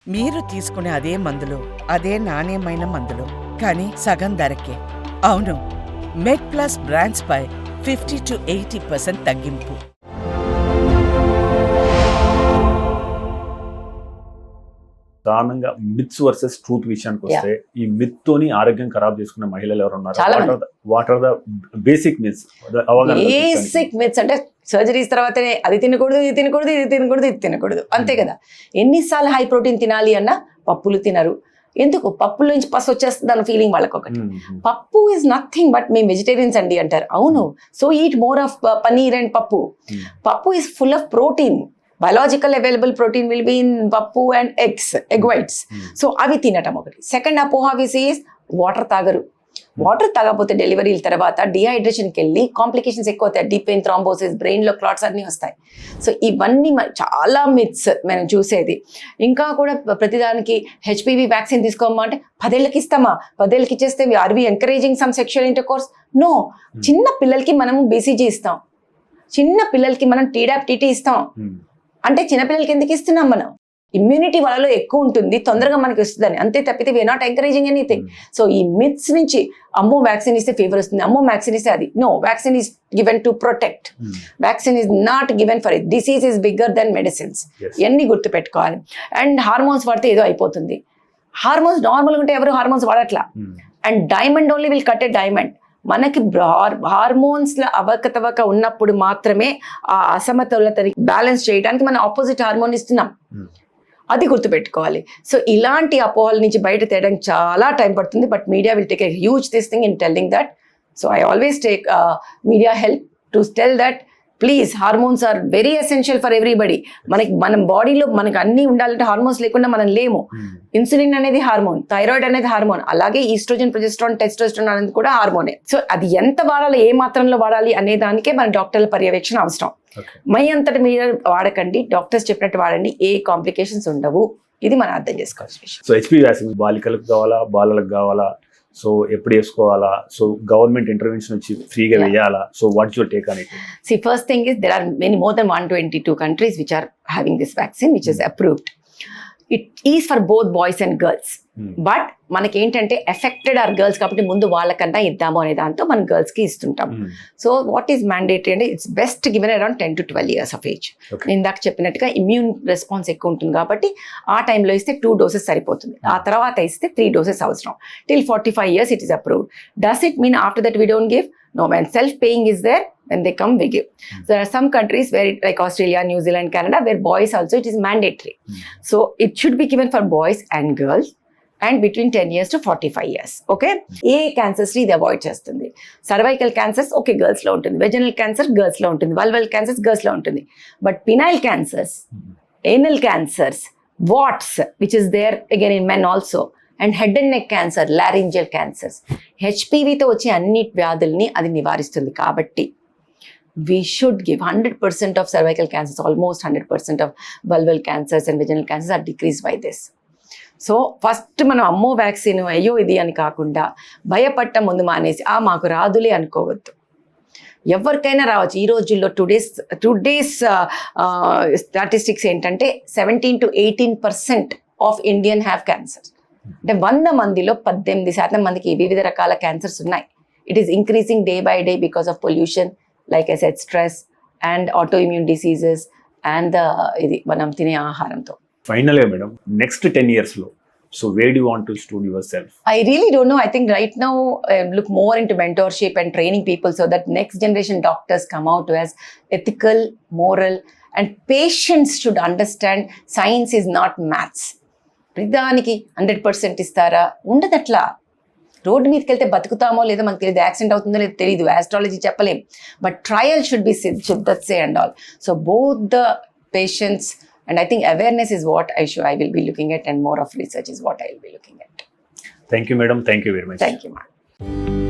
మీరు తీసుకునే అదే మందులు, అదే నాణ్యమైన మందులు, కానీ సగం ధరకే. అవును, MedPlus బ్రాండ్స్ పై 50 to 80% తగ్గింపు. దారుణంగా మిత్స్ వర్సెస్ ట్రూత్ విషయానికి వస్తే, ఈ మిత్ తోని ఆరోగ్యం ఖరాబ్ చేసుకున్న మహిళలు ఎవరు ఉన్నారు? What are the basic myths? Basic myths అంటే సర్జరీస్ తర్వాతనే అది తినకూడదు, ఇది తినకూడదు, ఇది తినకూడదు, ఇది తినకూడదు, అంతే కదా. ఎన్నిసార్లు హై ప్రోటీన్ తినాలి అన్నా పప్పులు తినరు. ఎందుకు? పప్పుల నుంచి పసు వచ్చేస్తుంది అన్న ఫీలింగ్ వాళ్ళకి. ఒకటి, పప్పు ఈజ్ నథింగ్ బట్ మేము వెజిటేరియన్స్ అండి అంటారు. అవును, so eat more of paneer and pappu. Pappu is full of protein. Biological available protein will be in pappu and egg whites. So అవి తినటం ఒకటి. సెకండ్ అపోహ ఈజ్ వాటర్ తాగరు. వాటర్ తాగకపోతే డెలివరీల తర్వాత డిహైడ్రేషన్కి వెళ్ళి కాంప్లికేషన్స్ ఎక్కువ అవుతాయి. డీప్ వెయిన్ థ్రాంబోసిస్, బ్రెయిన్లో క్లాట్స్ అన్నీ వస్తాయి. సో ఇవన్నీ చాలా మిత్స్ మనం చూసేది. ఇంకా కూడా ప్రతిదానికి HPV వ్యాక్సిన్ తీసుకోమా అంటే 10 ఏళ్ళకి ఇస్తామా? 10 ఏళ్ళకి ఇచ్చేస్తే are we encouraging some sexual intercourse? No. చిన్న పిల్లలకి మనం BCG ఇస్తాం, చిన్న పిల్లలకి మనం TDAP-TT ఇస్తాం. అంటే చిన్నపిల్లలకి ఎందుకు ఇస్తున్నాం? మనం ఇమ్యూనిటీ వాళ్ళలో ఎక్కువ ఉంటుంది, తొందరగా మనకి వస్తుందని, అంతే తప్పితే we are not encouraging anything. So ఈ మిత్స్ నుంచి అమ్మో వ్యాక్సిన్ ఇస్తే ఫీవర్ వస్తుంది, అమ్మో వ్యాక్సిన్ ఇస్తే అది. No, vaccine is given to protect. Vaccine is not given for it. Disease is bigger than medicines. ఇవన్నీ గుర్తుపెట్టుకోవాలి. అండ్ హార్మోన్స్ వాడితే ఏదో అయిపోతుంది. హార్మోన్స్ నార్మల్గా ఉంటే ఎవరు హార్మోన్స్ వాడట్లా. And diamond only will cut a diamond. మనకి హార్మోన్స్ల అవకతవక ఉన్నప్పుడు మాత్రమే ఆ అసమతులతని బ్యాలెన్స్ చేయడానికి మనం ఆపోజిట్ హార్మోన్ ఇస్తున్నాం. అది గుర్తుపెట్టుకోవాలి. సో ఇలాంటి అపోహల నుంచి బయట తేయడానికి చాలా టైం పడుతుంది. But media will take a huge this thing in telling that. So I always take media help to tell that please, hormones are very essential for everybody. మన బాడీలో మనకి అన్నీ ఉండాలంటే హార్మోన్స్ లేకుండా మనం లేము. ఇన్సులిన్ అనేది హార్మోన్, థైరాయిడ్ అనేది హార్మోన్, అలాగే ఈస్ట్రోజన్, ప్రొజెస్ట్రాన్, టెస్టోస్టెరాన్ అనేది కూడా హార్మోనే. సో అది ఎంత వాడాలి, ఏ మాత్రంలో వాడాలి అనే దానికే మన డాక్టర్ల పర్యవేక్షణ అవసరం. మై అంతటి మీరు వాడకండి, డాక్టర్స్ చెప్పినట్టు వాడండి, ఏ కాంప్లికేషన్స్ ఉండవు. ఇది మనం అర్థం చేసుకోవాల్సిన విషయం. సో HPV వ్యాక్సిన్ బాలికలకు కావాలా, బాలలకు కావాలా? సో ఎప్పుడు వేసుకోవాలా? సో గవర్నమెంట్ ఇంటర్వెన్షన్ వచ్చి ఫ్రీగా వేయాలా? So what's your take on it? See, first thing is there are more than 122 countries which are having this vaccine which is approved. It is for both boys and girls. But మనకేంటంటే affected are girls కాబట్టి ముందు వాళ్ళకన్నా ఇద్దాము అనే దాంతో మనం గర్ల్స్కి ఇస్తుంటాం. So what is mandatory అంటే it's best given around 10 to 12 years of age. ఇందాక చెప్పినట్టుగా ఇమ్యూన్ రెస్పాన్స్ ఎక్కువ ఉంటుంది కాబట్టి ఆ టైంలో ఇస్తే 2 doses సరిపోతుంది. ఆ తర్వాత ఇస్తే 3 doses అవసరం. Till 45 years it is approved. Does it mean after that we don't give? No, when self-paying is there, when they come, we give. So there are some countries where, like Australia, New Zealand, Canada, where boys also it is mandatory. So it should be given for boys and girls. And between 10 years to 45 years. Okay, ఏ క్యాన్సర్స్ని ఇది avoid చేస్తుంది? Cervical cancers okay గర్ల్స్లో ఉంటుంది, vaginal cancer గర్ల్స్లో ఉంటుంది, vulval cancers గర్ల్స్లో ఉంటుంది. But penile cancers, anal cancers, what's which is there again in men also, and head and neck cancer, laryngeal cancers, HPVతో వచ్చే అన్ని వ్యాధుల్ని అది నివారిస్తుంది. కాబట్టి we should give 100% of cervical cancers, almost 100% of vulval cancers and vaginal cancers are decreased by this. So first మనం అమ్మో vaccine అయ్యో ఇది అని కాకుండా భయపడ్డ ముందు మానేసి మాకు రాదులే అనుకోవద్దు. ఎవరికైనా రావచ్చు. ఈ రోజుల్లో టుడేస్ స్టాటిస్టిక్స్ ఏంటంటే 17 to 18% of Indian have cancer. అంటే 100 మందిలో 18% మందికి వివిధ రకాల క్యాన్సర్స్ ఉన్నాయి. It is increasing day by day because of pollution, like I said, stress and autoimmune diseases and ఇది మనం తినే ఆహారంతో. Finally, madam, next 10 years lo, so where do you want to stood yourself? I really don't know. I think right now look more into mentorship and training people so that next generation doctors come out as ethical, moral, and patients should understand science is not maths. ప్రతిదానికి 100% ఇస్తారా? ఉండదట్లా. Road మీదకి వెళ్తే బతుకుతామో లేదో మనకు తెలియదు, accident అవుతుందో లేదో తెలియదు, ఆస్ట్రాలజీ చెప్పలేం. బట్ ట్రయల్ షుడ్ బి సిద్ధత్సే and all. So both the patients, and I think awareness is what I will be looking at, and more of research is what I will be looking at. Thank you, madam. Thank you very much. Thank you, ma'am.